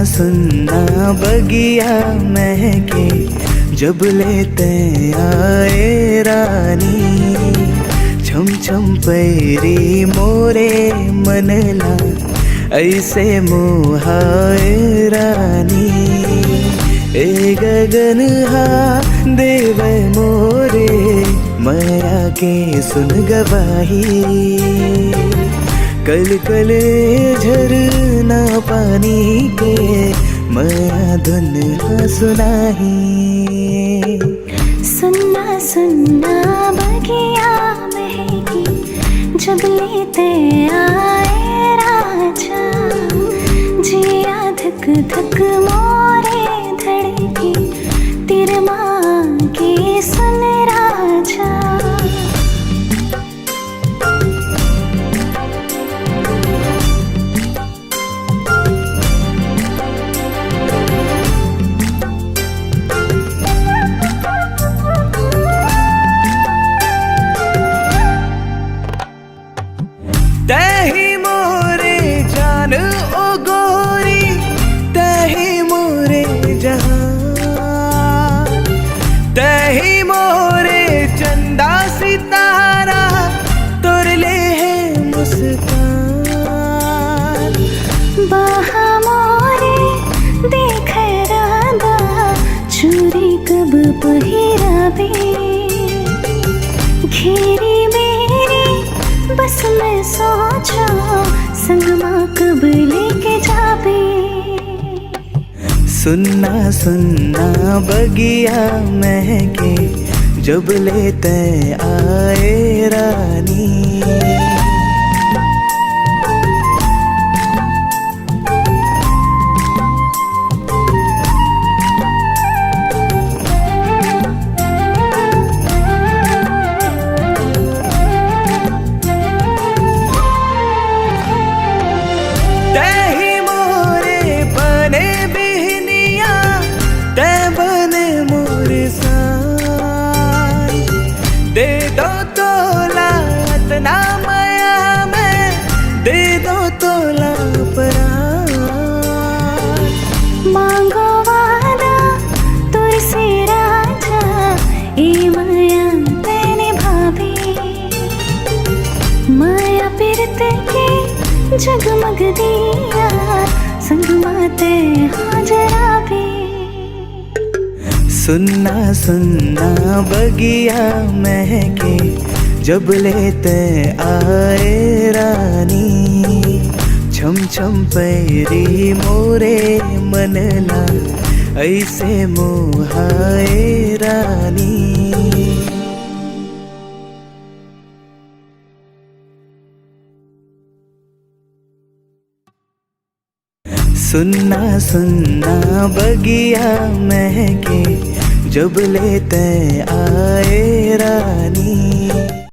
सुनना बगिया महके जब लेते आए रानी। छम छम पैरी मोरे मनला ऐसे मोहाए रानी। ए गगन हा देव मोरे माया के सुन गवाही। कल कल झरना पानी के माया धुन सुनाही। सुनना सुनना बगिया महकी जब लेते आए राजा। जिया धक धक मोरे धड़की तेरे माँ की सुन राजा। तही मोरे जान ओ गोरी तही मोरे जहान। तही मोरे चंदा सितारा तोरले है मुस्कान। बाहा मोरे देख राधा चूरी कब पहिराबे। घेरी मेरी बस मैं सोचा संगमा कब लेके जाबे। सुनना सुनना बगिया महके जब लेते आए रानी। दे दो तोला इतना माया में दे दो तोला प्राण। मांगो वादा तुझसे राजा ए माया तेने भाभी। माया पिरत के जगमग दिया संग माते हाजरा भी। सुनना सुनना बगिया महके जब लेते आए रानी। छम छम पैरी मोरे मनला ऐसे मोहाए रानी। सुनना सुनना बगिया महके जब लेते आए रानी।